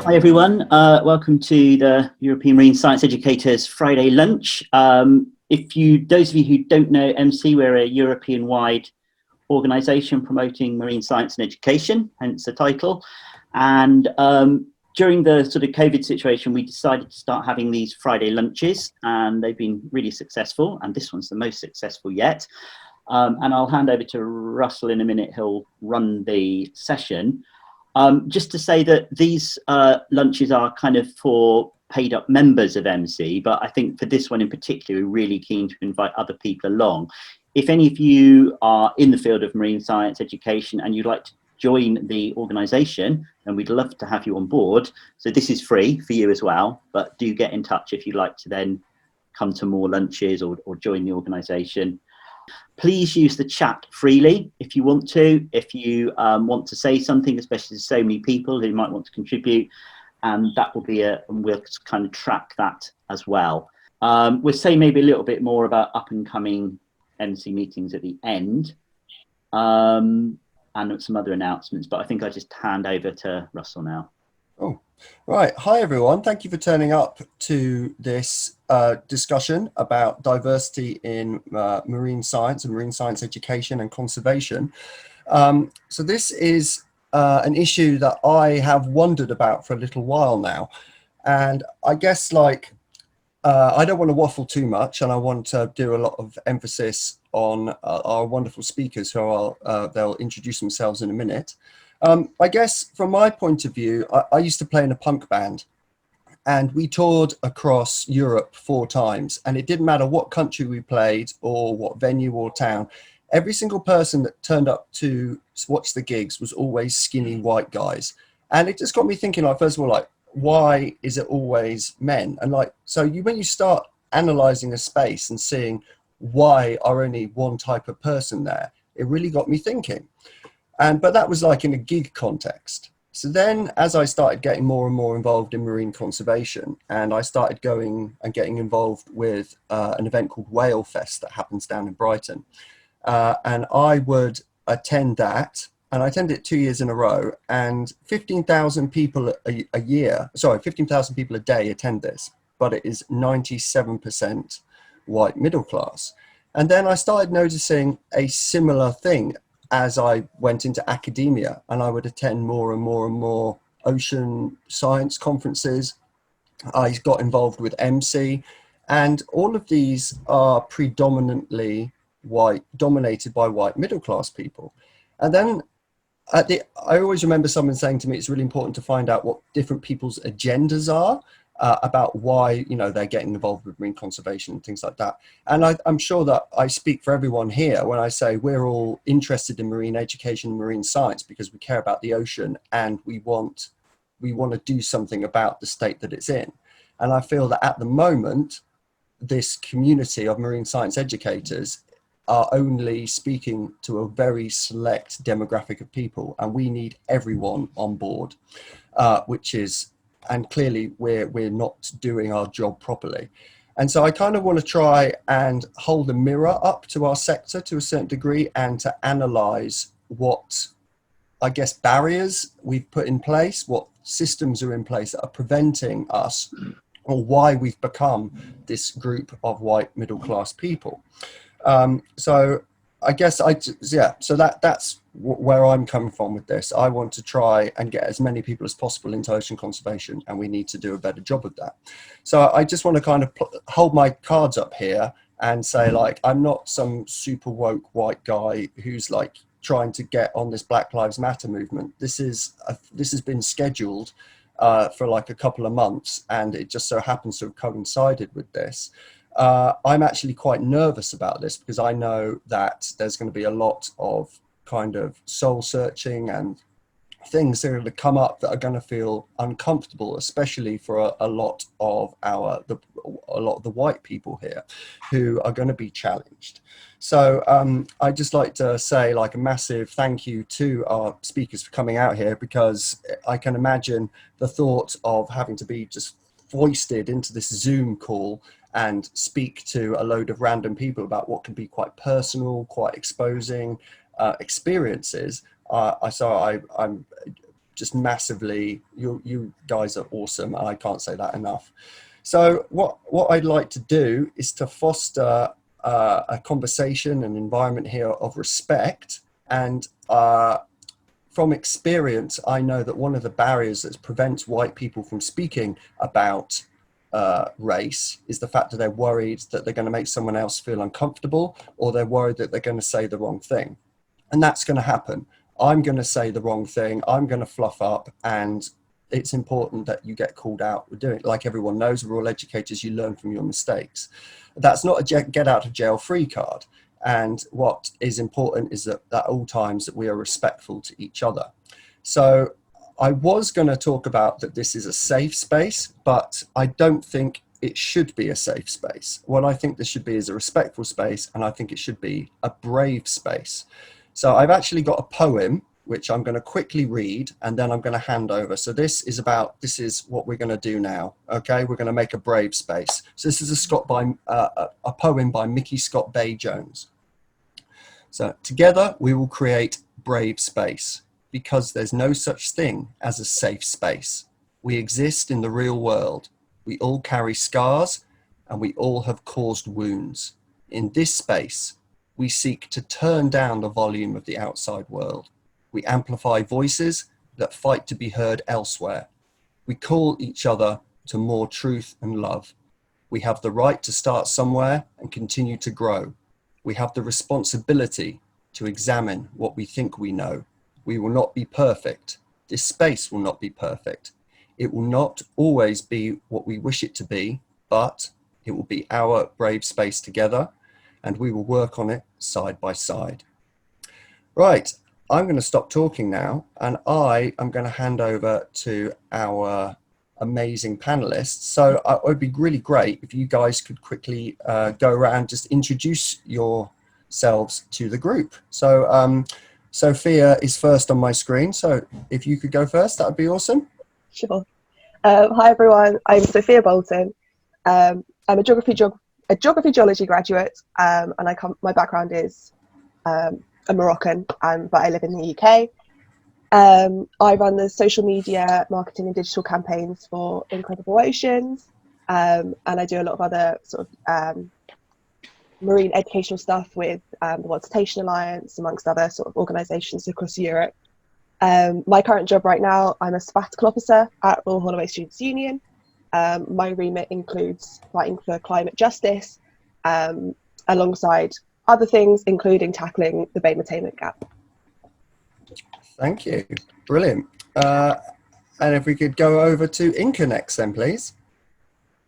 Hi everyone, welcome to the European Marine Science Educators Friday lunch. Those of you who don't know EMSEA, we're a European-wide organisation promoting marine science and education, hence the title. And during the sort of COVID situation, we decided to start having these Friday lunches, and they've been really successful, and this one's the most successful yet. And I'll hand over to Russell in a minute, he'll run the session. Just to say that these lunches are kind of for paid up members of EMSEA, but I think for this one in particular, we're really keen to invite other people along. If any of you are in the field of marine science education and you'd like to join the organisation, then we'd love to have you on board. So this is free for you as well, but do get in touch if you'd like to then come to more lunches or join the organisation. Please use the chat freely if you want to. If you want to say something, especially to so many people who might want to contribute, and that will be we'll kind of track that as well. We'll say maybe a little bit more about up and coming EMSEA meetings at the end, and some other announcements, but I think I'll just hand over to Russell now. Oh, right. Hi, everyone. Thank you for turning up to this discussion about diversity in marine science and marine science education and conservation. So this is an issue that I have wondered about for a little while now. And I guess I don't want to waffle too much, and I want to do a lot of emphasis on our wonderful speakers who they'll introduce themselves in a minute. I guess from my point of view, I used to play in a punk band, and we toured across Europe 4 times, and it didn't matter what country we played or what venue or town. Every single person that turned up to watch the gigs was always skinny white guys. And it just got me thinking, first of all, why is it always men? And when you start analyzing a space and seeing why are only one type of person there, it really got me thinking. But that was in a gig context. So then as I started getting more and more involved in marine conservation, and I started going and getting involved with an event called Whale Fest that happens down in Brighton. And I would attend that, and I attended it 2 years in a row, and 15,000 people a year, sorry, 15,000 people a day attend this, but it is 97% white middle class. And then I started noticing a similar thing as I went into academia, and I would attend more and more and more ocean science conferences. I got involved with EMSEA, and all of these are predominantly white, dominated by white middle class people. And then I always remember someone saying to me, it's really important to find out what different people's agendas are about why they're getting involved with marine conservation and things like that. And I'm sure that I speak for everyone here when I say we're all interested in marine education and marine science because we care about the ocean, and we want to do something about the state that it's in. And I feel that at the moment, this community of marine science educators are only speaking to a very select demographic of people, and we need everyone on board, and clearly we're not doing our job properly. And so I kind of want to try and hold a mirror up to our sector to a certain degree, and to analyze what, I guess, barriers we've put in place, what systems are in place that are preventing us, or why we've become this group of white middle class people. So I guess so that's where I'm coming from with this. I want to try and get as many people as possible into ocean conservation, and we need to do a better job of that. So I just want to kind of hold my cards up here and say, I'm not some super woke white guy who's trying to get on this Black Lives Matter movement. This has been scheduled for a couple of months, and it just so happens to have coincided with this. I'm actually quite nervous about this because I know that there's going to be a lot of kind of soul searching and things that are going to come up that are going to feel uncomfortable, especially for a lot of the white people here who are going to be challenged. So I'd just like to say a massive thank you to our speakers for coming out here, because I can imagine the thought of having to be just foisted into this Zoom call and speak to a load of random people about what can be quite personal, quite exposing experiences. I'm just massively, you guys are awesome. I can't say that enough. So what I'd like to do is to foster a conversation, an environment here of respect. And from experience, I know that one of the barriers that prevents white people from speaking about race is the fact that they're worried that they're going to make someone else feel uncomfortable, or they're worried that they're going to say the wrong thing. And that's going to happen. I'm going to say the wrong thing. I'm going to fluff up, and it's important that you get called out for doing it. Like everyone knows, we're all educators, you learn from your mistakes. That's not a get out of jail free card. And what is important is that at all times that we are respectful to each other. So I was going to talk about that this is a safe space, but I don't think it should be a safe space. What I think this should be is a respectful space, and I think it should be a brave space. So I've actually got a poem which I'm going to quickly read, and then I'm going to hand over. So this is what we're going to do now. Okay, we're going to make a brave space. So this is a poem by Mickey Scott Bay Jones. So together we will create brave space, because there's no such thing as a safe space. We exist in the real world. We all carry scars, and we all have caused wounds. In this space, we seek to turn down the volume of the outside world. We amplify voices that fight to be heard elsewhere. We call each other to more truth and love. We have the right to start somewhere and continue to grow. We have the responsibility to examine what we think we know. We will not be perfect. This space will not be perfect. It will not always be what we wish it to be, but it will be our brave space together, and we will work on it side by side. Right, I'm going to stop talking now, and I am going to hand over to our amazing panelists. So it would be really great if you guys could quickly go around, just introduce yourselves to the group. So Sophia is first on my screen, so if you could go first, that would be awesome. Sure. Hi everyone, I'm Sophia Bolton. I'm a geography geology graduate, and my background is a Moroccan, but I live in the UK. I run the social media marketing and digital campaigns for Incredible Oceans, and I do a lot of other sort of marine educational stuff with the World Cetacean Alliance, amongst other sort of organisations across Europe. My current job right now, I'm a sabbatical officer at Royal Holloway Students' Union. My remit includes fighting for climate justice, alongside other things, including tackling the bay attainment gap. Thank you. Brilliant. And if we could go over to Inka next then, please.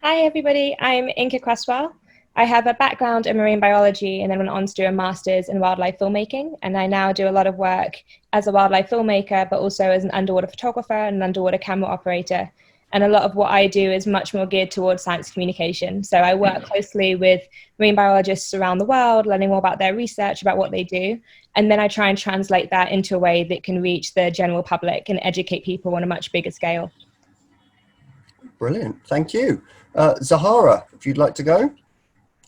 Hi everybody, I'm Inka Cresswell. I have a background in marine biology and then went on to do a master's in wildlife filmmaking, and I now do a lot of work as a wildlife filmmaker, but also as an underwater photographer and an underwater camera operator. And a lot of what I do is much more geared towards science communication. So I work closely with marine biologists around the world, learning more about their research, about what they do. And then I try and translate that into a way that can reach the general public and educate people on a much bigger scale. Brilliant. Thank you. Zahara, if you'd like to go.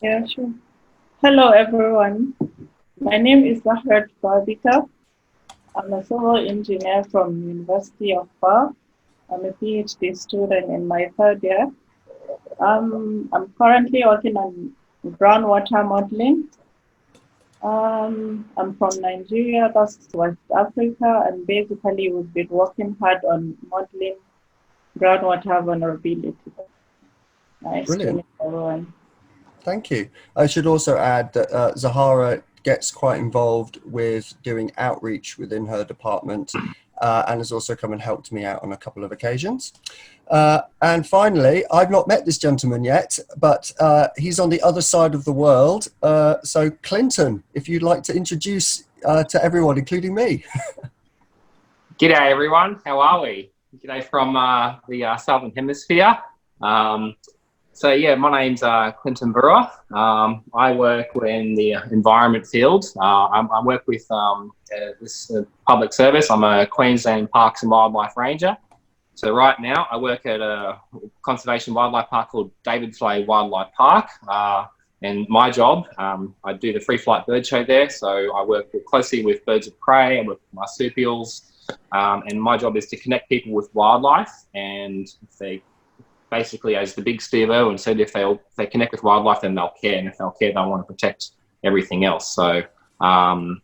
Yeah, sure. Hello, everyone. My name is Zaharatu Babika. I'm a civil engineer from University of Bath. I'm a PhD student in my third year. I'm currently working on groundwater modeling. I'm from Nigeria, that's West Africa, and basically we've been working hard on modeling groundwater vulnerability. Nice Brilliant. to meet everyone. Thank you. I should also add that Zahara gets quite involved with doing outreach within her department, and has also come and helped me out on a couple of occasions. And finally, I've not met this gentleman yet, but he's on the other side of the world. So Clinton, if you'd like to introduce to everyone, including me. G'day everyone, how are we? G'day from the Southern Hemisphere. So yeah, my name's Clinton Brewer. I work in the environment field. I work with this public service. I'm a Queensland Parks and Wildlife Ranger. So right now I work at a conservation wildlife park called David Flay Wildlife Park. And my job, I do the free flight bird show there. So I work closely with birds of prey, I work with marsupials, and my job is to connect people with wildlife. And they basically, as the big Steve Irwin said, if they connect with wildlife, then they'll care, and if they'll care, they'll want to protect everything else. So I'm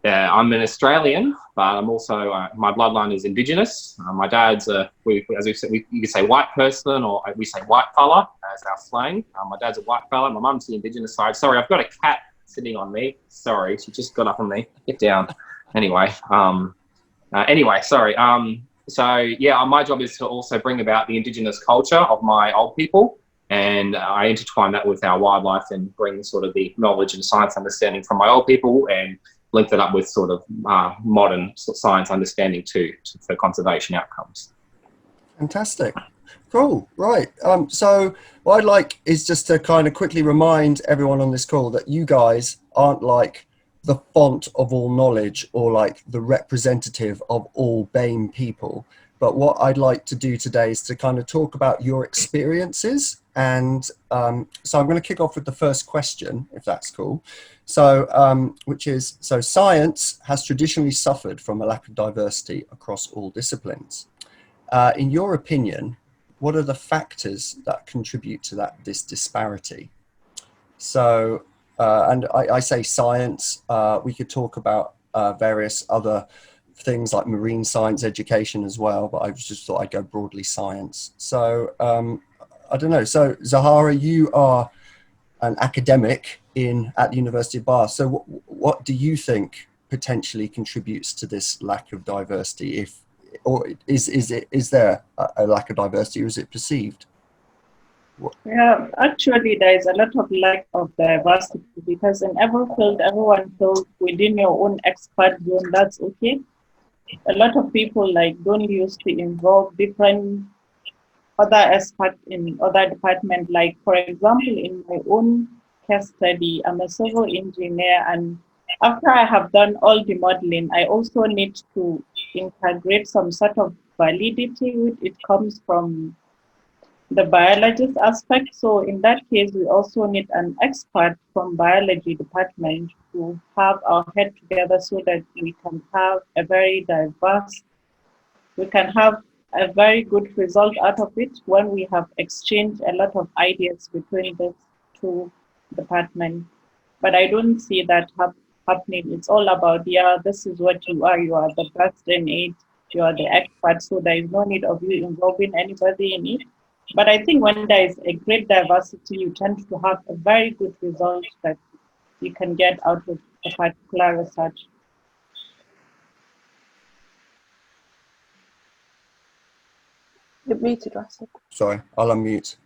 an Australian, but I'm also my bloodline is Indigenous. My dad's as we said, you could say white person, or we say white fella as our slang. My dad's a white fella. My mum's the Indigenous side. Sorry, I've got a cat sitting on me. Sorry, she just got up on me. Get down. Anyway, sorry. So yeah, my job is to also bring about the Indigenous culture of my old people, and I intertwine that with our wildlife and bring sort of the knowledge and science understanding from my old people and link that up with sort of modern science understanding for conservation outcomes. Fantastic. Cool. Right. So what I'd like is just to kind of quickly remind everyone on this call that you guys aren't like the font of all knowledge or like the representative of all BAME people. But what I'd like to do today is to kind of talk about your experiences. And so I'm going to kick off with the first question, if that's cool. So, which is, so science has traditionally suffered from a lack of diversity across all disciplines. In your opinion, what are the factors that contribute to this disparity? So, and I say science, we could talk about various other things like marine science education as well, but I just thought I'd go broadly science. So I don't know. So Zahara, you are an academic at the University of Bath. So what do you think potentially contributes to this lack of diversity? Or is there a lack of diversity, or is it perceived? Yeah, actually, there is a lot of lack of diversity, because in every field, everyone feels within your own expert zone, that's okay. A lot of people don't used to involve different other experts in other departments. Like, for example, in my own case study, I'm a civil engineer, and after I have done all the modeling, I also need to integrate some sort of validity with it comes from the biologist aspect. So in that case, we also need an expert from biology department to have our head together so that we can have a very diverse, we can have a very good result out of it when we have exchanged a lot of ideas between these two departments. But I don't see that happening. It's all about, yeah, this is what you are the best in it, you are the expert, so there is no need of you involving anybody in it. But I think when there is a great diversity, you tend to have a very good result that you can get out of a particular research. You're muted, Russell. Sorry, I'll unmute.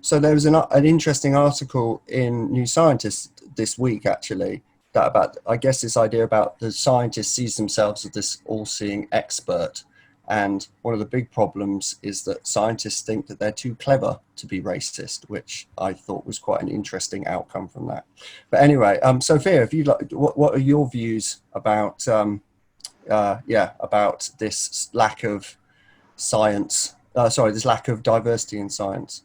So there was an interesting article in New Scientist this week, actually, that about, I guess, this idea about the scientist sees themselves as this all-seeing expert. And one of the big problems is that scientists think that they're too clever to be racist, which I thought was quite an interesting outcome from that. But anyway, Sophia, if you'd like, what are your views about, about this lack of science? This lack of diversity in science.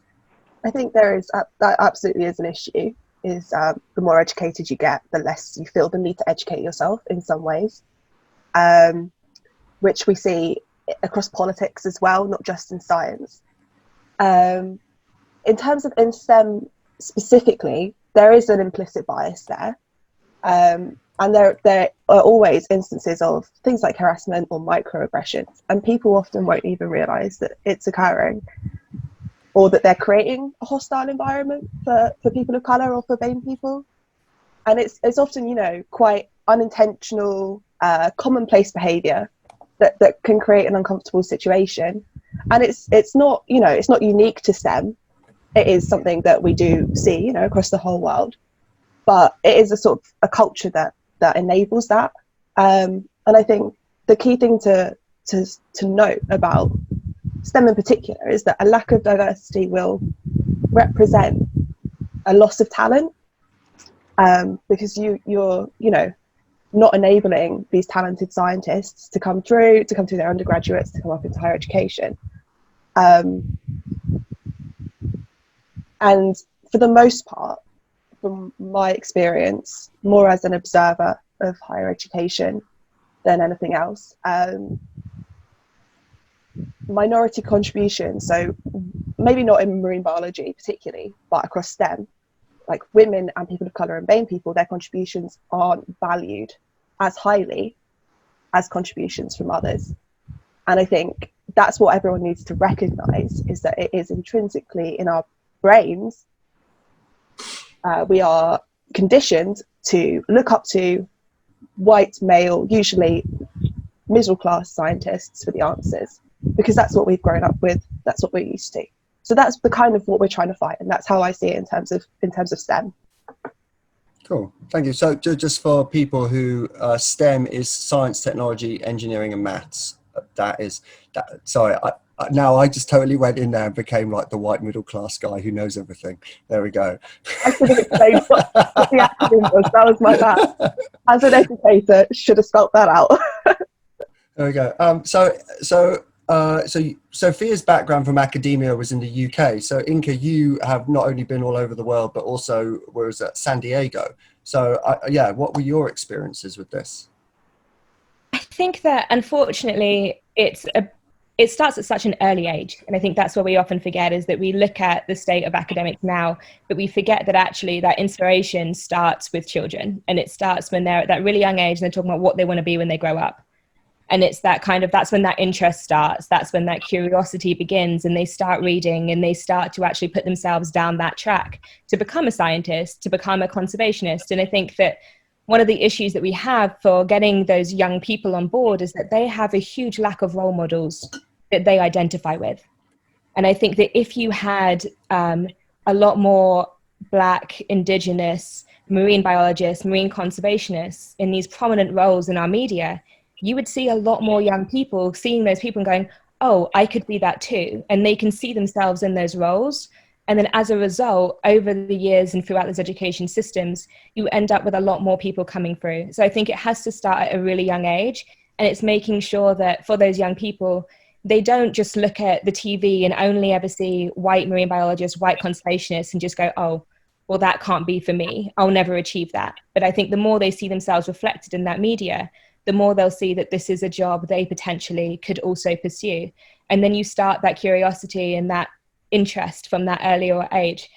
I think that absolutely is an issue. Is the more educated you get, the less you feel the need to educate yourself in some ways, which we see across politics as well, not just in science. In terms of in STEM specifically, there is an implicit bias there. And there are always instances of things like harassment or microaggressions, and people often won't even realise that it's occurring, or that they're creating a hostile environment for people of colour or for BAME people. And it's often, quite unintentional, commonplace behaviour that can create an uncomfortable situation. And it's not unique to STEM. It is something that we do see, across the whole world. But it is a sort of a culture that enables that. And I think the key thing to note about STEM in particular is that a lack of diversity will represent a loss of talent, because you're not enabling these talented scientists to come through their undergraduates, to come up into higher education. And for the most part, from my experience, more as an observer of higher education, than anything else. Minority contributions, so maybe not in marine biology particularly, but across STEM, like women and people of colour and BAME people, their contributions aren't valued as highly as contributions from others. And I think that's what everyone needs to recognise, is that it is intrinsically in our brains. We are conditioned to look up to white, male, usually middle class scientists for the answers, because that's what we've grown up with, that's what we're used to. So that's the kind of what we're trying to fight, and that's how I see it in terms of STEM. Cool, thank you. So just for people who STEM is science, technology, engineering, and maths. Sorry, now I just totally went in there and became like the white middle class guy who knows everything. There we go. I should have explained what the acronym was. That was my bad. As an educator, should have spelt that out. There we go. So Sophia's background from academia was in the UK. So Inka, you have not only been all over the world, but also was at San Diego. So yeah, what were your experiences with this? I think that unfortunately it starts at such an early age. And I think that's what we often forget, is that we look at the state of academics now, but we forget that actually that inspiration starts with children. And it starts when they're at that really young age and they're talking about what they want to be when they grow up. And it's that's when that interest starts. That's when that curiosity begins, and they start reading and they start to actually put themselves down that track to become a scientist, to become a conservationist. And I think that one of the issues that we have for getting those young people on board is that they have a huge lack of role models that they identify with. And I think that if you had a lot more Black, Indigenous, marine biologists, marine conservationists in these prominent roles in our media, you would see a lot more young people seeing those people and going, oh, I could be that too. And they can see themselves in those roles. And then as a result, over the years and throughout those education systems, you end up with a lot more people coming through. So I think it has to start at a really young age. And it's making sure that for those young people, they don't just look at the TV and only ever see white marine biologists, white conservationists, and just go, oh, well, that can't be for me. I'll never achieve that. But I think the more they see themselves reflected in that media, the more they'll see that this is a job they potentially could also pursue. And then you start that curiosity and that interest from that earlier age.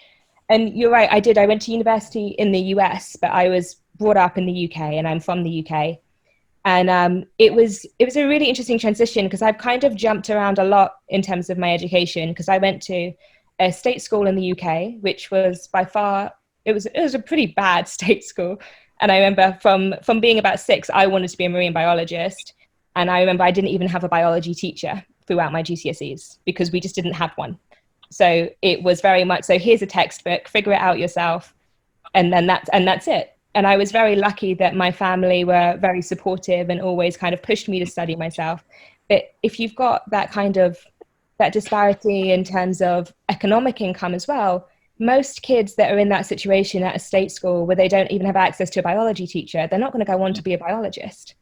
And you're right, I went to university in the US, but I was brought up in the UK and I'm from the UK. And it was a really interesting transition, because I've kind of jumped around a lot in terms of my education, because I went to a state school in the UK, which was by far, it was a pretty bad state school. And I remember from being about 6, I wanted to be a marine biologist. And I remember I didn't even have a biology teacher throughout my GCSEs, because we just didn't have one. So it was very much, so here's a textbook, figure it out yourself. And then that's it. And I was very lucky that my family were very supportive and always kind of pushed me to study myself. But if you've got that kind of, that disparity in terms of economic income as well, most kids that are in that situation at a state school where they don't even have access to a biology teacher, they're not going to go on to be a biologist.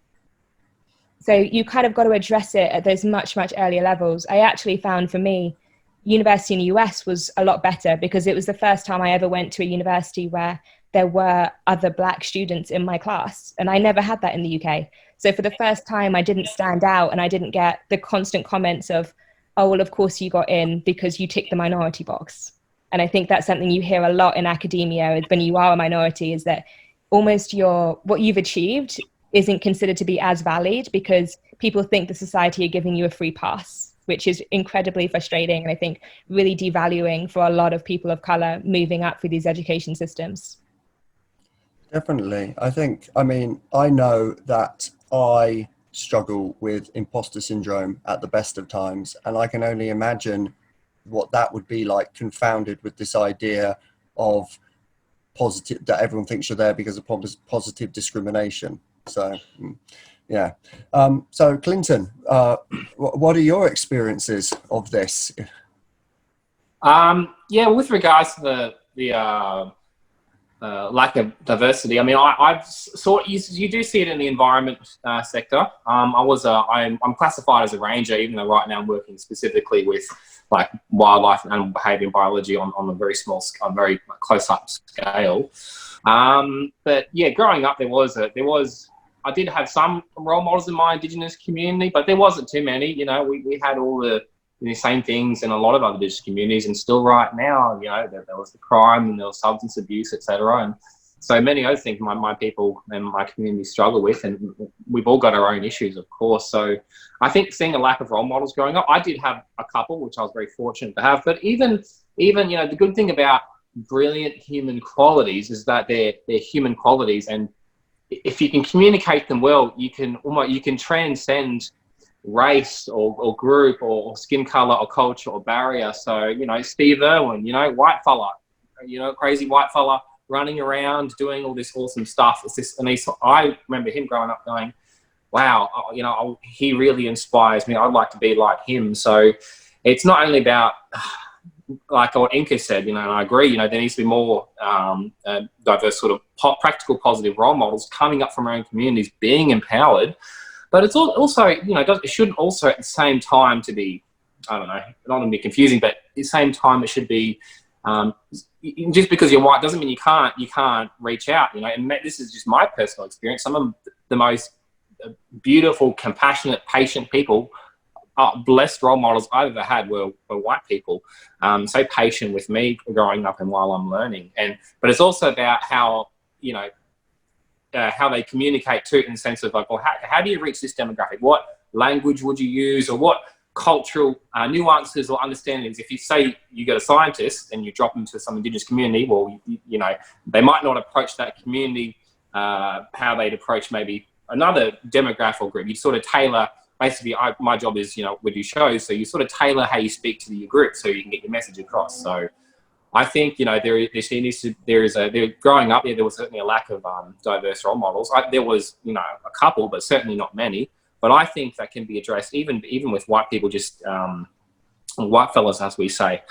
So you kind of got to address it at those much, much earlier levels. I actually found, for me, university in the US was a lot better, because it was the first time I ever went to a university where there were other Black students in my class. And I never had that in the UK. So for the first time, I didn't stand out, and I didn't get the constant comments of, oh, well, of course you got in because you ticked the minority box. And I think that's something you hear a lot in academia, is when you are a minority, is that almost what you've achieved isn't considered to be as valid, because people think the society are giving you a free pass, which is incredibly frustrating. And I think really devaluing for a lot of people of color moving up through these education systems. Definitely. I know that I struggle with imposter syndrome at the best of times, and I can only imagine what that would be like, confounded with this idea of positive, that everyone thinks you're there because of positive discrimination. So yeah. So Clinton, what are your experiences of this? Yeah, with regards to the lack of diversity, I mean, I've saw, you do see it in the environment sector. I'm classified as a ranger, even though right now I'm working specifically with like wildlife and animal behaviour and biology on a very small, very close up scale. But yeah, growing up, there was I did have some role models in my Indigenous community, but there wasn't too many. You know, we had all the same things in a lot of other Indigenous communities, and still right now, you know, there was the crime and there was substance abuse, etc. And so many other things my people and my community struggle with, and we've all got our own issues, of course. So I think seeing a lack of role models growing up, I did have a couple, which I was very fortunate to have, but even, you know, the good thing about brilliant human qualities is that they're human qualities, and if you can communicate them well, you can transcend race or group or skin color or culture or barrier. So, you know, Steve Irwin, you know, white fella, you know, crazy white fella running around doing all this awesome stuff. It's this, and I remember him growing up going, wow, you know, he really inspires me. I'd like to be like him. So it's not only about, like what Inka said, you know, and I agree, you know, there needs to be more diverse sort of practical positive role models coming up from our own communities, being empowered. But it's also, you know, it shouldn't also at the same time to be, I don't know, not to be confusing, but at the same time it should be, just because you're white doesn't mean you can't reach out, you know. And this is just my personal experience. Some of the most beautiful, compassionate, patient people, blessed role models I've ever had were white people. So patient with me growing up and while I'm learning. But it's also about how, you know, how they communicate too, in the sense of like, well, how do you reach this demographic? What language would you use, or what cultural nuances or understandings? If you say you get a scientist and you drop them to some Indigenous community, well, you know, they might not approach that community how they'd approach maybe another demographic group. You sort of tailor. Basically, my job is, you know, we do shows, so you sort of tailor how you speak to your group so you can get your message across. So I think, you know, growing up there was certainly a lack of diverse role models. There was, you know, a couple, but certainly not many. But I think that can be addressed even with white people, just white fellas, as we say,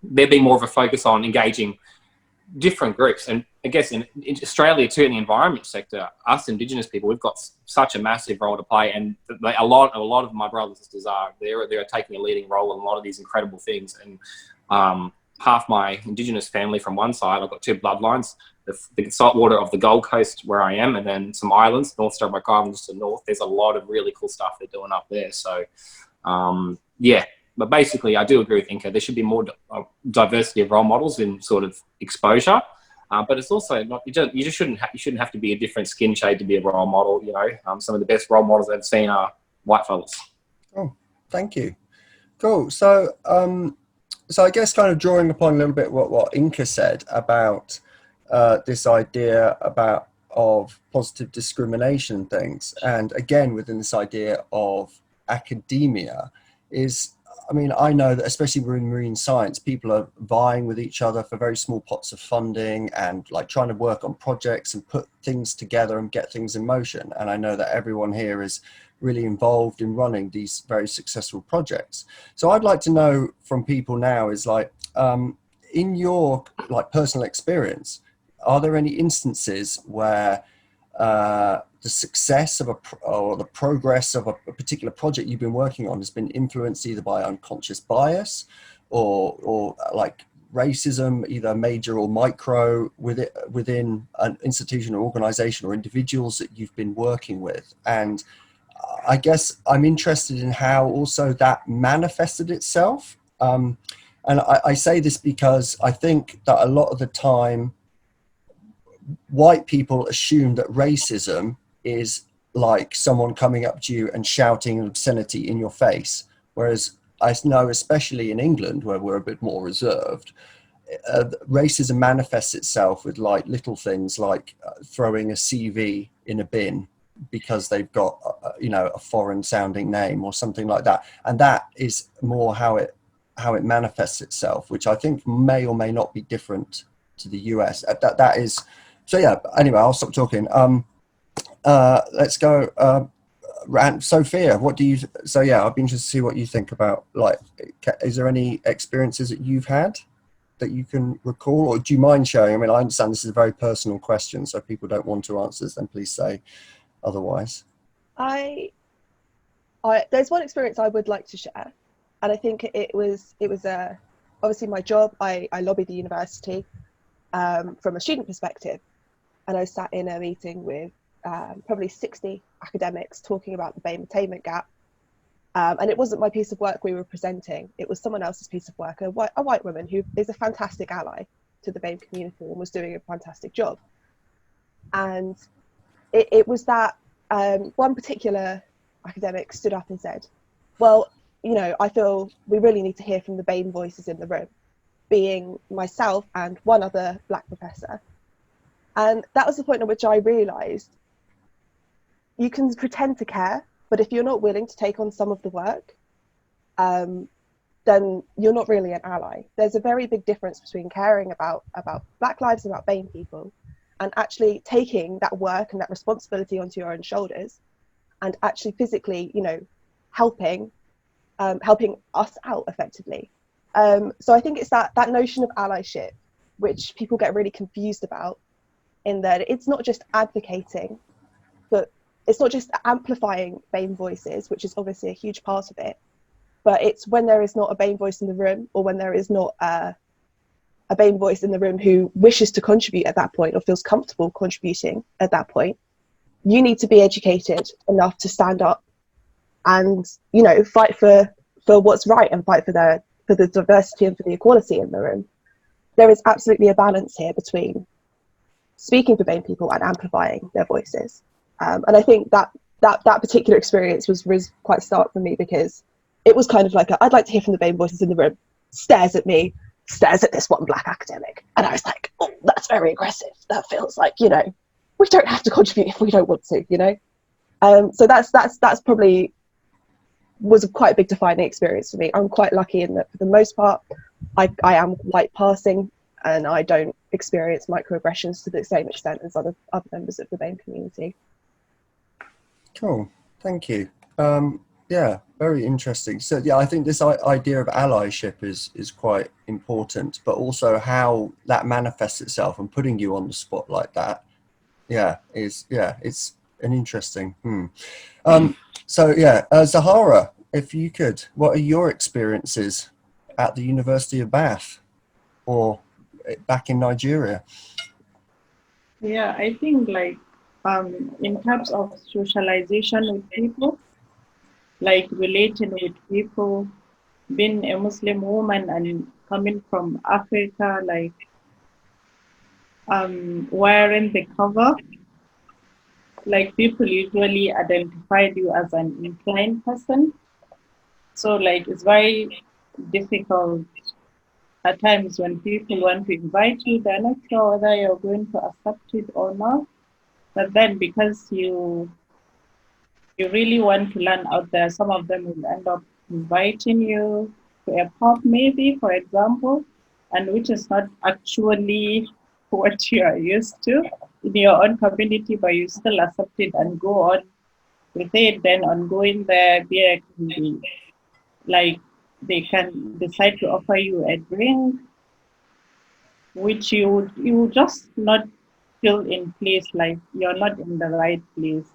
there being more of a focus on engaging different groups. And I guess in Australia too, in the environment sector, us Indigenous people, we've got such a massive role to play, and a lot of my brothers and sisters they're taking a leading role in a lot of these incredible things. And half my Indigenous family from one side, I've got two bloodlines, the saltwater of the Gold Coast where I am, and then some islands, North Stradbroke Island just to the north. There's a lot of really cool stuff they're doing up there. So yeah. But basically, I do agree with Inka. There should be more diversity of role models in sort of exposure. But it's also not. You shouldn't have to be a different skin shade to be a role model. You know, some of the best role models I've seen are white fellas. Oh, thank you. Cool. So, so I guess kind of drawing upon a little bit what Inka said about this idea of positive discrimination and things, and again within this idea of academia is. I mean, I know that especially in marine science, people are vying with each other for very small pots of funding and like trying to work on projects and put things together and get things in motion. And I know that everyone here is really involved in running these very successful projects. So I'd like to know from people now is like, in your like personal experience, are there any instances where the success of or the progress of a particular project you've been working on has been influenced either by unconscious bias or like racism, either major or micro, within an institution or organization or individuals that you've been working with? And I guess I'm interested in how also that manifested itself. And I say this because I think that a lot of the time, white people assume that racism is like someone coming up to you and shouting an obscenity in your face. Whereas I know, especially in England, where we're a bit more reserved, racism manifests itself with like little things like throwing a CV in a bin because they've got, you know, a foreign sounding name or something like that. And that is more how it manifests itself, which I think may or may not be different to the US. That is. So yeah, anyway, I'll stop talking. Let's go. Sophia, what do you, so yeah, I'd be interested to see what you think about, like, is there any experiences that you've had that you can recall, or do you mind sharing? I mean, I understand this is a very personal question, so if people don't want to answer this, then please say otherwise. There's one experience I would like to share, and I think it was obviously my job. I lobbied the university from a student perspective. and I sat in a meeting with probably 60 academics talking about the BAME attainment gap. And it wasn't my piece of work we were presenting, it was someone else's piece of work, a white woman who is a fantastic ally to the BAME community and was doing a fantastic job. And it was that one particular academic stood up and said, well, you know, I feel we really need to hear from the BAME voices in the room, being myself and one other Black professor. And that was the point at which I realised you can pretend to care, but if you're not willing to take on some of the work, then you're not really an ally. There's a very big difference between caring about Black lives and about BAME people, and actually taking that work and that responsibility onto your own shoulders, and actually physically, you know, helping us out effectively. So I think it's that notion of allyship, which people get really confused about, in that it's not just advocating, but it's not just amplifying BAME voices, which is obviously a huge part of it, but it's when there is not a BAME voice in the room, or when there is not a BAME voice in the room who wishes to contribute at that point or feels comfortable contributing at that point, you need to be educated enough to stand up and, you know, fight for what's right and fight for the diversity and for the equality in the room. There is absolutely a balance here between speaking for BAME people and amplifying their voices. And I think that particular experience was quite stark for me, because it was kind of like, I'd like to hear from the BAME voices in the room, stares at me, stares at this one Black academic. And I was like, oh, that's very aggressive. That feels like, you know, we don't have to contribute if we don't want to, you know? So that's probably was a quite big defining experience for me. I'm quite lucky in that for the most part, I am white passing, and I don't experience microaggressions to the same extent as other members of the BAME community. Cool, thank you. Yeah, very interesting. So yeah, I think this idea of allyship is quite important, but also how that manifests itself and putting you on the spot like that. Yeah, it's an interesting. So yeah, Zahara, if you could, what are your experiences at the University of Bath or back in Nigeria? Yeah, I think like in terms of socialization with people, like relating with people, being a Muslim woman and coming from Africa, like wearing the cover, like people usually identified you as an inclined person. So like it's very difficult at times when people want to invite you, they're not sure whether you're going to accept it or not. But then because you really want to learn out there, some of them will end up inviting you to a pub maybe, for example, and which is not actually what you are used to in your own community, but you still accept it and go on with it. Then on going there, beer can be like, they can decide to offer you a drink, which you just not feel in place, like you're not in the right place.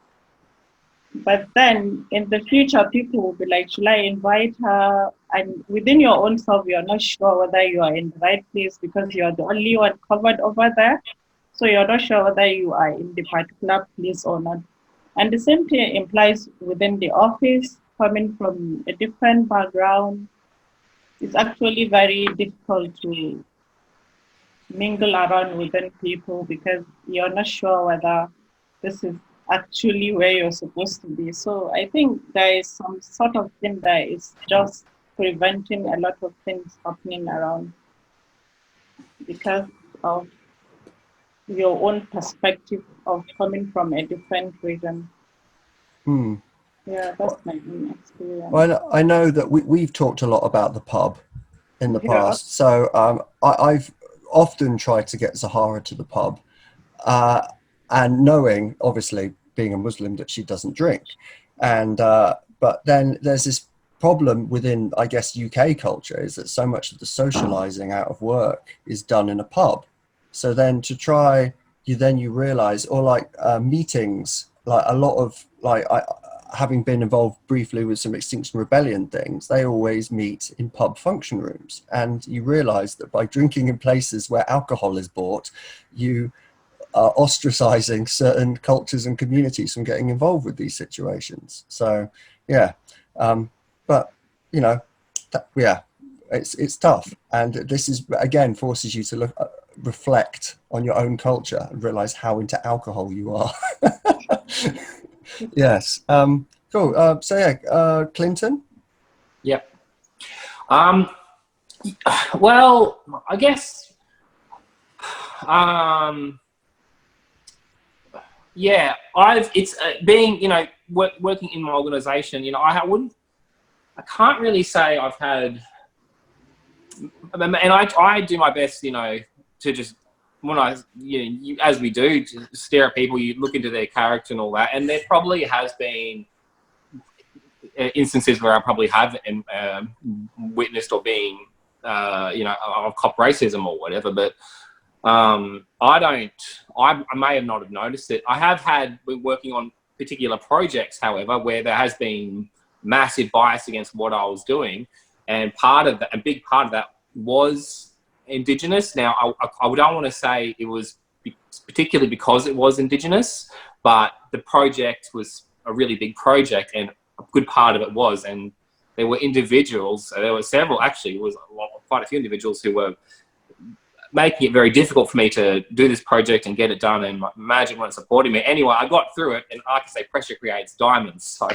But then in the future, people will be like, should I invite her? And within your own self, you're not sure whether you are in the right place because you're the only one covered over there. So you're not sure whether you are in the particular place or not. And the same thing implies within the office, coming from a different background. It's actually very difficult to mingle around within people because you're not sure whether this is actually where you're supposed to be. So I think there is some sort of thing that is just preventing a lot of things happening around because of your own perspective of coming from a different region. Yeah, that's my own experience. Well, I know that we've talked a lot about the pub in the past. So I've often tried to get Zahara to the pub and knowing, obviously, being a Muslim, that she doesn't drink. And but then there's this problem within, I guess, UK culture is that so much of the socializing out of work is done in a pub. So then to try, you realize, or like meetings, like a lot of, like having been involved briefly with some Extinction Rebellion things, they always meet in pub function rooms. And you realize that by drinking in places where alcohol is bought, you ostracizing certain cultures and communities from getting involved with these situations. So yeah, but you know, it's tough, and this is again forces you to reflect on your own culture and realize how into alcohol you are. Yes. Cool. So yeah, Clinton. Yep. Well, I guess. Yeah, it's being, you know, working in my organisation. You know, I can't really say I've had, and I do my best, you know, to just, when I, you know, as we do, to stare at people, you look into their character and all that, and there probably has been instances where I probably have witnessed or been, you know, of cop racism or whatever, but I may have not have noticed it. I have been working on particular projects, however, where there has been massive bias against what I was doing, and a big part of that was Indigenous. Now, I don't want to say it was particularly because it was Indigenous, but the project was a really big project, and a good part of it was, and there were individuals, there were several, actually, it was quite a few individuals who were making it very difficult for me to do this project and get it done, and imagine weren't supporting me. Anyway, I got through it, and I can say pressure creates diamonds. So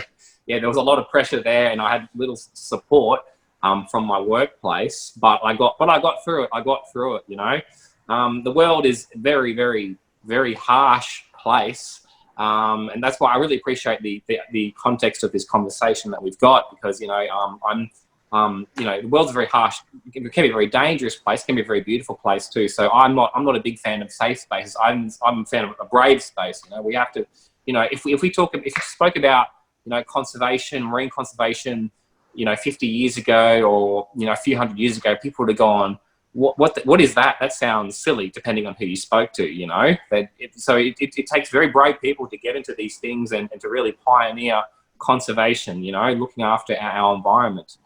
yeah, there was a lot of pressure there, and I had little support from my workplace, but I got through it, you know. The world is very, very, very harsh place, and that's why I really appreciate the context of this conversation that we've got, because, you know, you know, the world's very harsh. It can be a very dangerous place. It can be a very beautiful place too. So I'm not a big fan of safe spaces. I'm a fan of a brave space. You know, we have to, you know, if we spoke about, you know, conservation, marine conservation, you know, 50 years ago, or, you know, a few hundred years ago, people would have gone, what is that? That sounds silly, depending on who you spoke to, you know. So it takes very brave people to get into these things and to really pioneer conservation, you know, looking after our environment.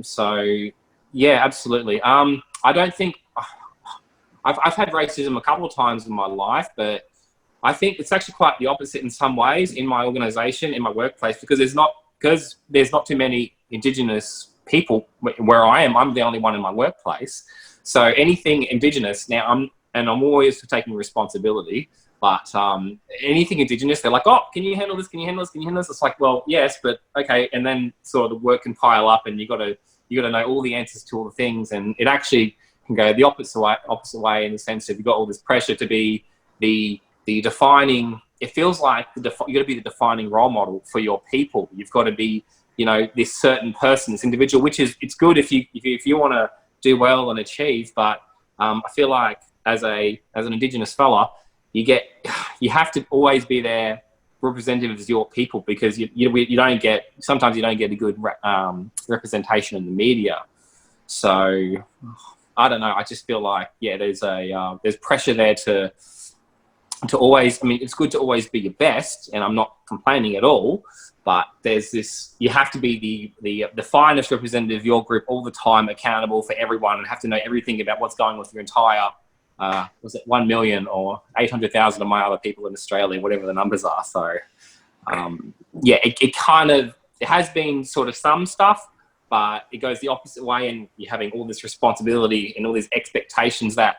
So yeah, absolutely. I don't think I've had racism a couple of times in my life, but I think it's actually quite the opposite in some ways in my organisation, in my workplace, because there's not too many Indigenous people where I am. I'm the only one in my workplace. So anything Indigenous, now I'm always for taking responsibility, but anything Indigenous, they're like, oh, can you handle this? Can you handle this? Can you handle this? It's like, well, yes, but okay. And then sort of the work can pile up, and you got to know all the answers to all the things, and it actually can go the opposite way in the sense of you've got all this pressure to be the defining. It feels like you got to be the defining role model for your people. You've got to be, you know, this certain person, this individual, which is, it's good if you want to do well and achieve, but I feel like as an Indigenous fella, you have to always be there representative of your people, because sometimes you don't get a good representation in the media. So I don't know. I just feel like, yeah, there's pressure there to always, I mean, it's good to always be your best, and I'm not complaining at all, but there's this, you have to be the finest representative of your group all the time, accountable for everyone, and have to know everything about what's going on with your entire, was it 1 million or 800,000 of my other people in Australia, whatever the numbers are. So, yeah, it has been sort of some stuff, but it goes the opposite way, and you're having all this responsibility and all these expectations that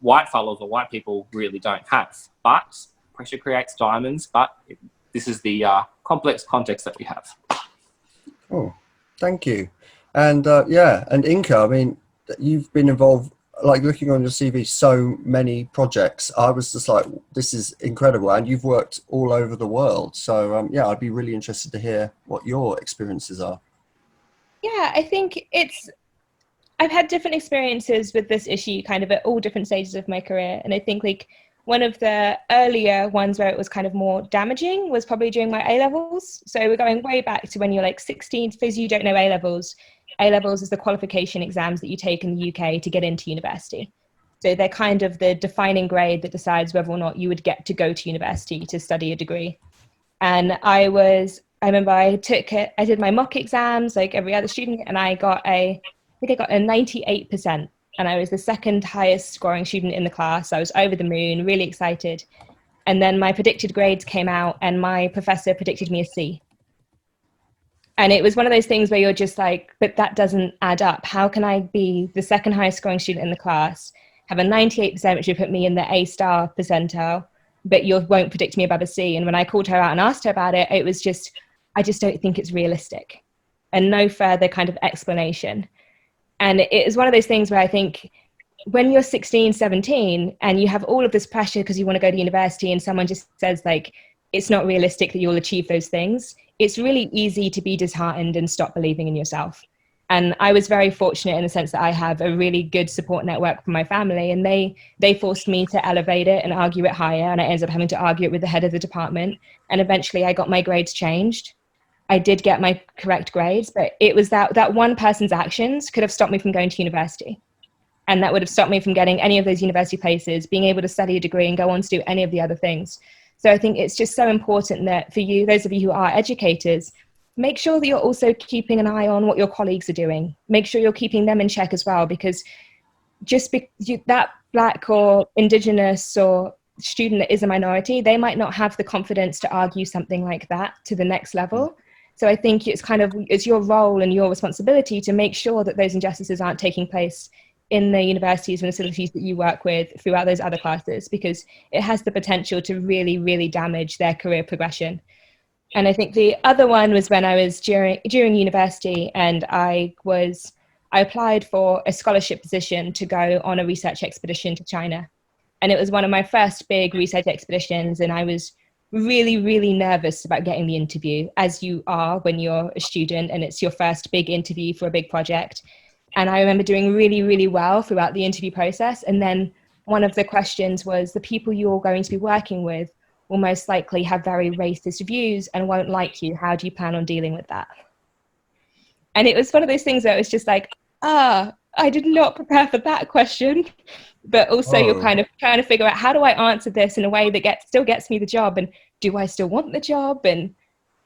white fellows or white people really don't have. But pressure creates diamonds, but this is the complex context that we have. Oh, thank you. And yeah, and Inka, I mean, you've been involved, like looking on your CV, so many projects. I was just like, this is incredible. And you've worked all over the world. So yeah, I'd be really interested to hear what your experiences are. Yeah, I think I've had different experiences with this issue kind of at all different stages of my career. And I think like one of the earlier ones where it was kind of more damaging was probably during my A-levels. So we're going way back to when you're like 16, for those you don't know A-levels. A-levels is the qualification exams that you take in the UK to get into university. So they're kind of the defining grade that decides whether or not you would get to go to university to study a degree. And I remember I did my mock exams like every other student, and I think I got a 98%. and I was the second highest scoring student in the class. I was over the moon, really excited. And then my predicted grades came out and my professor predicted me a C. And it was one of those things where you're just like, but that doesn't add up. How can I be the second highest scoring student in the class, have a 98%, which would put me in the A star percentile, but you won't predict me above a C? And when I called her out and asked her about it, it was just, I just don't think it's realistic, and no further kind of explanation. And it is one of those things where I think when you're 16, 17, and you have all of this pressure because you want to go to university, and someone just says like, it's not realistic that you'll achieve those things, it's really easy to be disheartened and stop believing in yourself. And I was very fortunate in the sense that I have a really good support network from my family, and they forced me to elevate it and argue it higher. And I ended up having to argue it with the head of the department. And eventually I got my grades changed. I did get my correct grades, but it was that one person's actions could have stopped me from going to university. And that would have stopped me from getting any of those university places, being able to study a degree and go on to do any of the other things. So I think it's just so important that for you, those of you who are educators, make sure that you're also keeping an eye on what your colleagues are doing. Make sure you're keeping them in check as well, because just that Black or Indigenous or student that is a minority, they might not have the confidence to argue something like that to the next level. So I think it's your role and your responsibility to make sure that those injustices aren't taking place in the universities and facilities that you work with throughout those other classes, because it has the potential to really, really damage their career progression. And I think the other one was when I was during university, and I applied for a scholarship position to go on a research expedition to China. And it was one of my first big research expeditions, and I was really, really nervous about getting the interview, as you are when you're a student and it's your first big interview for a big project. And I remember doing really, really well throughout the interview process. And then one of the questions was, the people you're going to be working with will most likely have very racist views and won't like you. How do you plan on dealing with that? And it was one of those things where it was just like, I did not prepare for that question. But also you're kind of trying to figure out, how do I answer this in a way that still gets me the job? And do I still want the job? And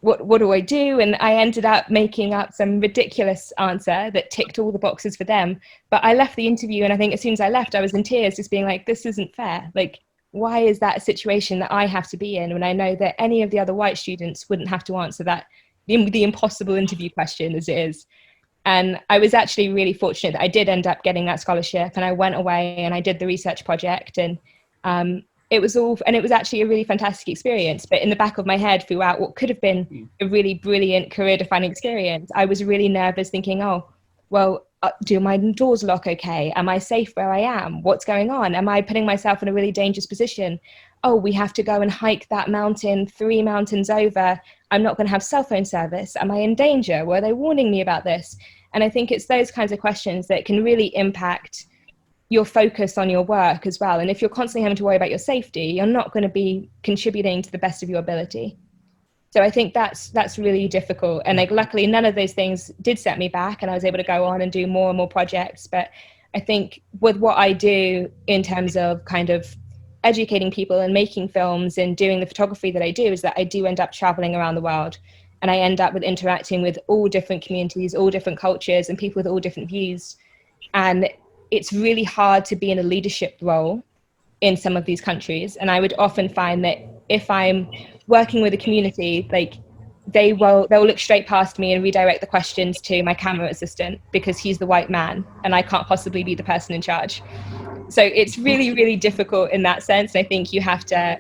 what do I do? And I ended up making up some ridiculous answer that ticked all the boxes for them. But I left the interview, and I think as soon as I left, I was in tears, just being like, this isn't fair. Like, why is that a situation that I have to be in when I know that any of the other white students wouldn't have to answer that, the impossible interview question as it is? And I was actually really fortunate that I did end up getting that scholarship, and I went away and I did the research project, and it was actually a really fantastic experience. But in the back of my head throughout what could have been a really brilliant career defining experience, I was really nervous, thinking, do my doors lock okay? Am I safe where I am? What's going on? Am I putting myself in a really dangerous position? Oh, we have to go and hike that mountain 3 mountains over. I'm not going to have cell phone service. Am I in danger? Were they warning me about this? And I think it's those kinds of questions that can really impact your focus on your work as well. And if you're constantly having to worry about your safety, you're not going to be contributing to the best of your ability. So I think that's really difficult. And luckily, none of those things did set me back, and I was able to go on and do more and more projects. But I think with what I do in terms of kind of educating people and making films and doing the photography that I do, is that I do end up traveling around the world, and I end up with interacting with all different communities, all different cultures, and people with all different views. And it's really hard to be in a leadership role in some of these countries. And I would often find that if I'm working with a community, like they'll look straight past me and redirect the questions to my camera assistant, because he's the white man and I can't possibly be the person in charge. So it's really, really difficult in that sense. I think you have to,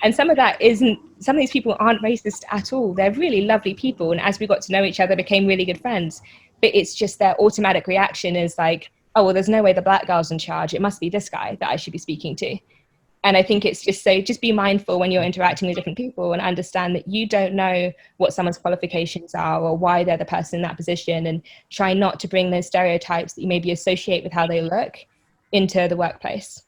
and some of these people aren't racist at all. They're really lovely people. And as we got to know each other, became really good friends. But it's just their automatic reaction is like, oh, well, there's no way the black girl's in charge. It must be this guy that I should be speaking to. And I think it's just be mindful when you're interacting with different people, and understand that you don't know what someone's qualifications are or why they're the person in that position, and try not to bring those stereotypes that you maybe associate with how they look into the workplace.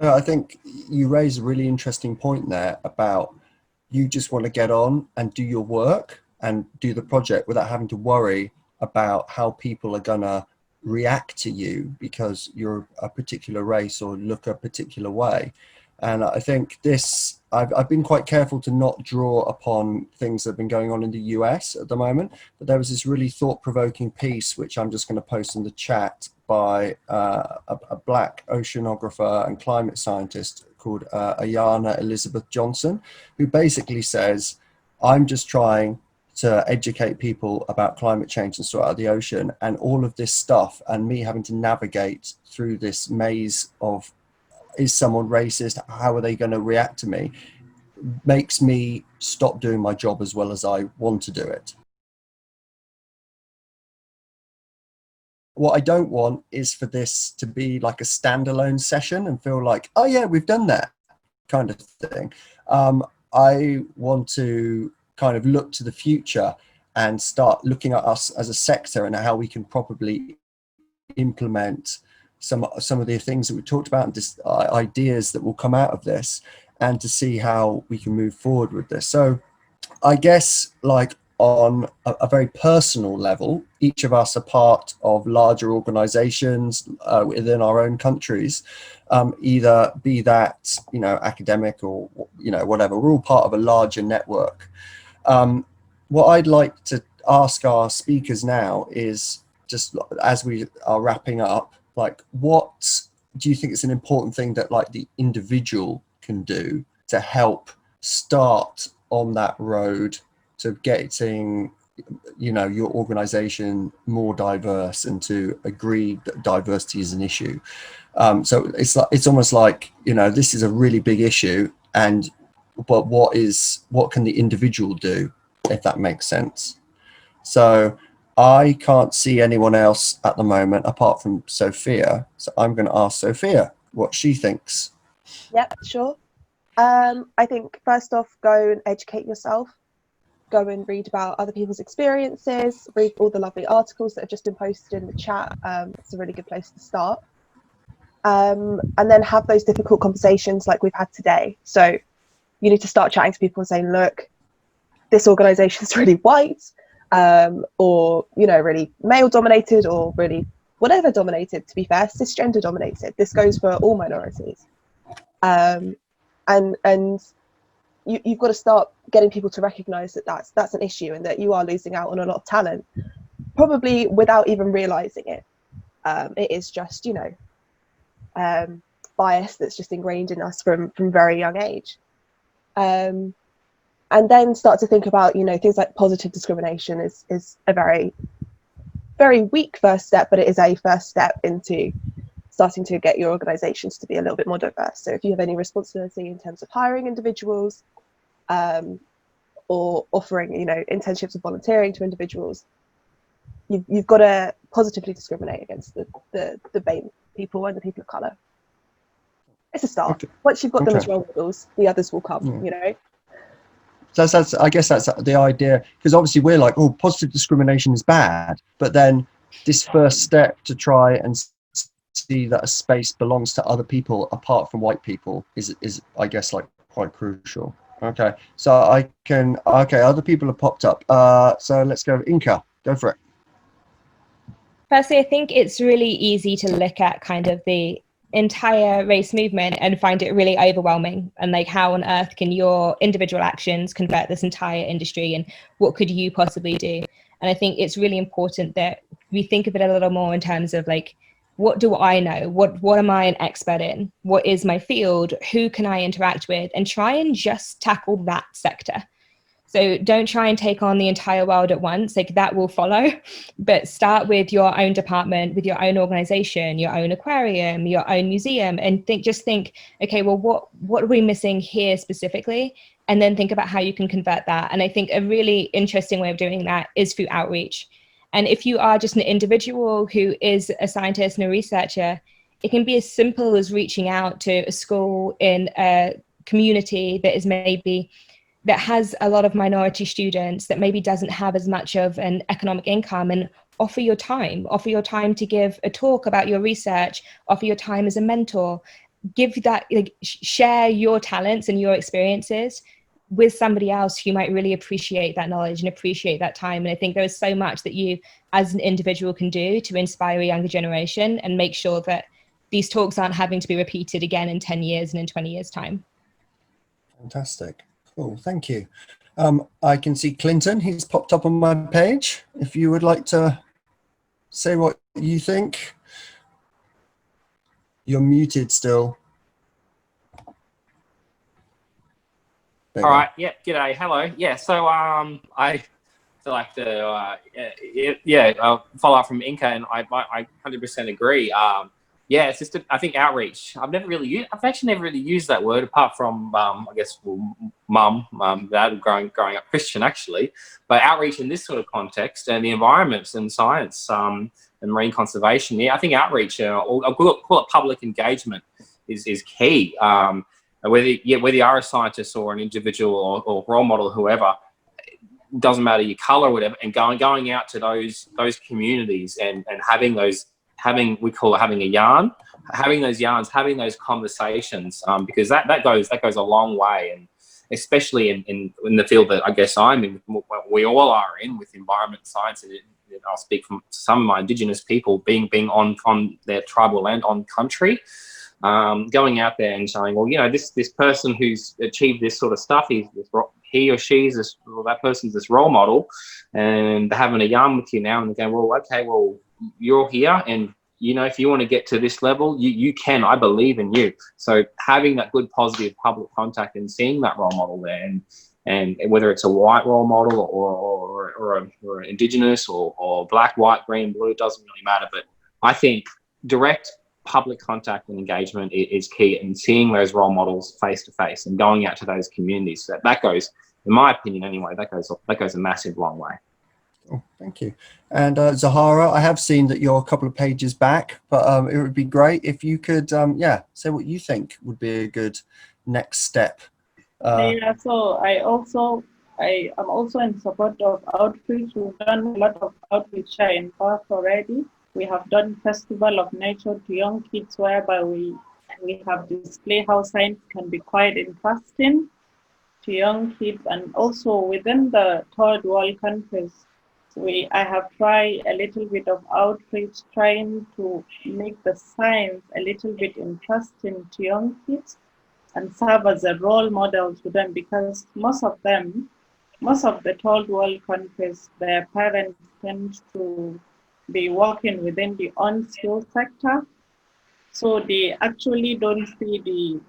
I think you raise a really interesting point there about you just want to get on and do your work and do the project without having to worry about how people are going to react to you because you're a particular race or look a particular way. And I think this, I've been quite careful to not draw upon things that have been going on in the US at the moment, but there was this really thought-provoking piece, which I'm just going to post in the chat, by a Black oceanographer and climate scientist called Ayana Elizabeth Johnson, who basically says, I'm just trying to educate people about climate change and sort out the ocean, and all of this stuff, and me having to navigate through this maze of, is someone racist? How are they going to react to me? Makes me stop doing my job as well as I want to do it. What I don't want is for this to be like a standalone session and feel like, oh yeah, we've done that kind of thing. I want to kind of look to the future and start looking at us as a sector and how we can probably implement some of the things that we talked about and just ideas that will come out of this, and to see how we can move forward with this. So I guess, like, on a very personal level, each of us are part of larger organizations within our own countries, either be that, you know, academic or, you know, whatever. We're all part of a larger network. What I'd like to ask our speakers now is, just as we are wrapping up, like, what do you think is an important thing that, like, the individual can do to help start on that road to getting, you know, your organization more diverse and to agree that diversity is an issue? So it's almost like, you know, this is a really big issue, but what can the individual do, if that makes sense? So I can't see anyone else at the moment apart from Sophia. So I'm going to ask Sophia what she thinks. Yep, sure. I think first off, go and educate yourself. Go and read about other people's experiences, read all the lovely articles that have just been posted in the chat. It's a really good place to start. And then have those difficult conversations like we've had today. So you need to start chatting to people and saying, look, this organisation is really white, or, you know, really male dominated, or really whatever dominated, to be fair, cisgender dominated. This goes for all minorities. And you've got to start getting people to recognise that that's an issue, and that you are losing out on a lot of talent, probably without even realising it. It is just, you know, bias that's just ingrained in us from very young age. And then start to think about, you know, things like positive discrimination is a very, very weak first step, but it is a first step into starting to get your organizations to be a little bit more diverse. So if you have any responsibility in terms of hiring individuals, or offering, you know, internships and volunteering to individuals, you've got to positively discriminate against the BAME people and the people of colour. It's a start. Okay. Once you've got them as role models, the others will come, you know. So that's I guess that's the idea, because obviously we're like, oh, positive discrimination is bad, but then this first step to try and see that a space belongs to other people apart from white people is I guess, like, quite crucial. Okay, so other people have popped up. So let's go, Inka, go for it. Firstly, I think it's really easy to look at kind of the entire race movement and find it really overwhelming, and like, how on earth can your individual actions convert this entire industry, and what could you possibly do? And I think it's really important that we think of it a little more in terms of, like, what do I know? What am I an expert in? What is my field? Who can I interact with? And try and just tackle that sector. So don't try and take on the entire world at once, like that will follow, but start with your own department, with your own organization, your own aquarium, your own museum, and think, okay, well, what are we missing here specifically? And then think about how you can convert that. And I think a really interesting way of doing that is through outreach. And if you are just an individual who is a scientist and a researcher, it can be as simple as reaching out to a school in a community that is that has a lot of minority students, that maybe doesn't have as much of an economic income, and offer your time to give a talk about your research, offer your time as a mentor, give that, like, share your talents and your experiences with somebody else who might really appreciate that knowledge and appreciate that time. And I think there is so much that you as an individual can do to inspire a younger generation and make sure that these talks aren't having to be repeated again in 10 years and in 20 years time. Fantastic. Cool. Thank you. I can see Clinton. He's popped up on my page. If you would like to say what you think. You're muted still. All right. Yeah. G'day. Hello. Yeah. So I feel like to follow up from Inka, and I 100% agree. Yeah, it's just I think outreach. I've actually never really used that word apart from I guess mum, dad, growing up Christian actually. But outreach in this sort of context and the environments and science and marine conservation. Yeah, I think outreach, or I'll call it public engagement, is key. Whether you are a scientist or an individual or role model, whoever, it doesn't matter your color or whatever, and going out to those communities and having a yarn, having those conversations, because that goes a long way, and especially in the field that I guess I'm in, we all are in, with environment science, and I'll speak from some of my Indigenous people being on their tribal land, on country. Going out there and saying, well, you know, this person who's achieved this sort of stuff, he or she's that person's this role model, and they're having a yarn with you now, and they're going, well, okay, well, you're here, and you know, if you want to get to this level, you can. I believe in you. So having that good, positive public contact and seeing that role model there, and whether it's a white role model or an Indigenous or black, white, green, blue, it doesn't really matter. But I think direct public contact and engagement is key, and seeing those role models face to face and going out to those communities. That goes, in my opinion anyway, that goes a massive long way. Oh, thank you. And Zahara, I have seen that you're a couple of pages back, but it would be great if you could say what you think would be a good next step. Yeah, so I'm also in support of outreach. We've done a lot of outreach here in Perth already. We have done Festival of Nature to young kids, whereby we have displayed how science can be quite interesting to young kids, and also within the third world countries. I have tried a little bit of outreach, trying to make the science a little bit interesting to young kids and serve as a role model to them, because most of the third world countries, their parents tend to be working within the unskilled sector, so they actually don't see the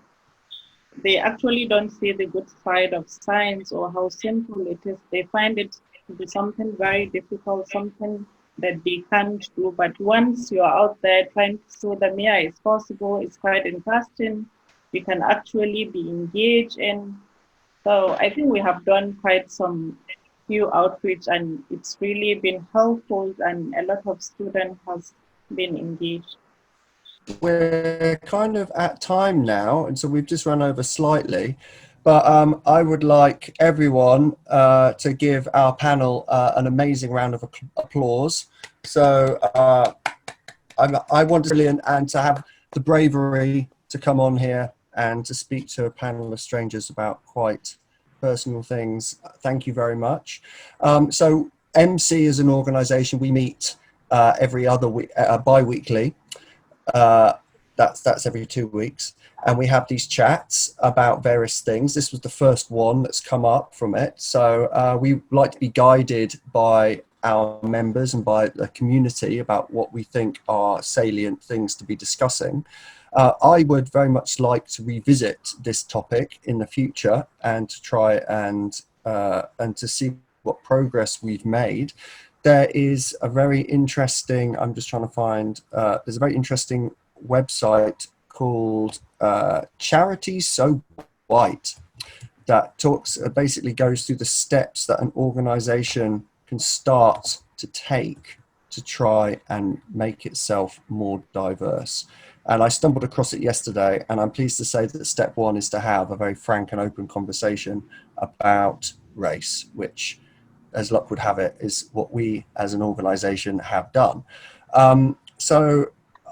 good side of science or how simple it is. They find it to be something very difficult, something that they can't do. But once you're out there trying to show them, yeah, it's possible, it's quite interesting, you can actually be engaged in. So I think we have done quite some few outreach, and it's really been helpful, and a lot of students has been engaged. We're kind of at time now, and so we've just run over slightly, but I would like everyone to give our panel an amazing round of applause. So I want Brilliant and to have the bravery to come on here and to speak to a panel of strangers about quite personal things. Thank you very much. So EMSEA is an organization. We meet every other week, bi-weekly. That's every 2 weeks, and we have these chats about various things. This was the first one that's come up from it, so we like to be guided by our members and by the community about what we think are salient things to be discussing. I would very much like to revisit this topic in the future and to try and to see what progress we've made. There is a very interesting, I'm just trying to find, there's a very interesting website called Charity So White that basically goes through the steps that an organization can start to take to try and make itself more diverse. And I stumbled across it yesterday, and I'm pleased to say that step one is to have a very frank and open conversation about race, which, as luck would have it, is what we as an organization have done. So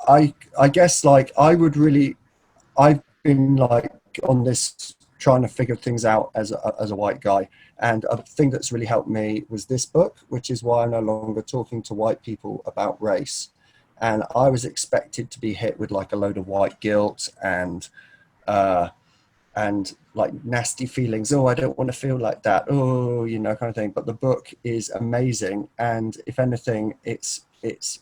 I guess, like, I've been like on this trying to figure things out as a white guy, and a thing that's really helped me was this book, which is why I'm no longer talking to white people about race. and I was expected to be hit with like a load of white guilt and like nasty feelings. Oh, I don't want to feel like that. Oh, you know, kind of thing. But the book is amazing, and if anything, it's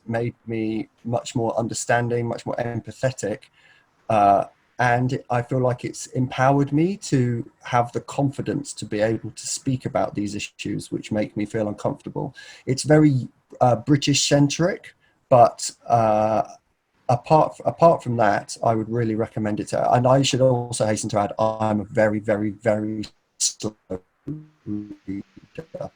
made me much more understanding, much more empathetic, and I feel like it's empowered me to have the confidence to be able to speak about these issues, which make me feel uncomfortable. It's very British centric, but apart from that, I would really recommend it to, and I should also hasten to add, I'm a very, very, very slow reader.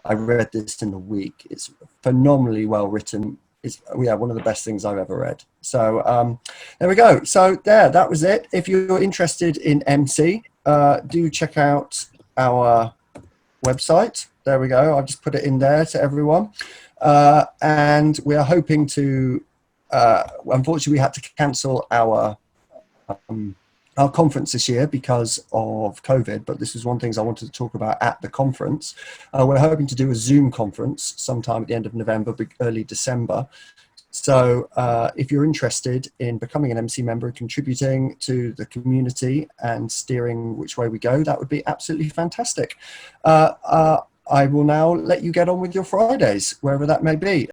I read this in a week. It's phenomenally well written. It's one of the best things I've ever read. So there we go. So that was it. If you're interested in MC, do check out our website. There we go. I'll just put it in there to everyone. And we are hoping to, unfortunately, we had to cancel our conference this year because of COVID, but this is one of the things I wanted to talk about at the conference. We're hoping to do a Zoom conference sometime at the end of November, early December. So if you're interested in becoming an MC member and contributing to the community and steering which way we go, that would be absolutely fantastic. I will now let you get on with your Fridays, wherever that may be.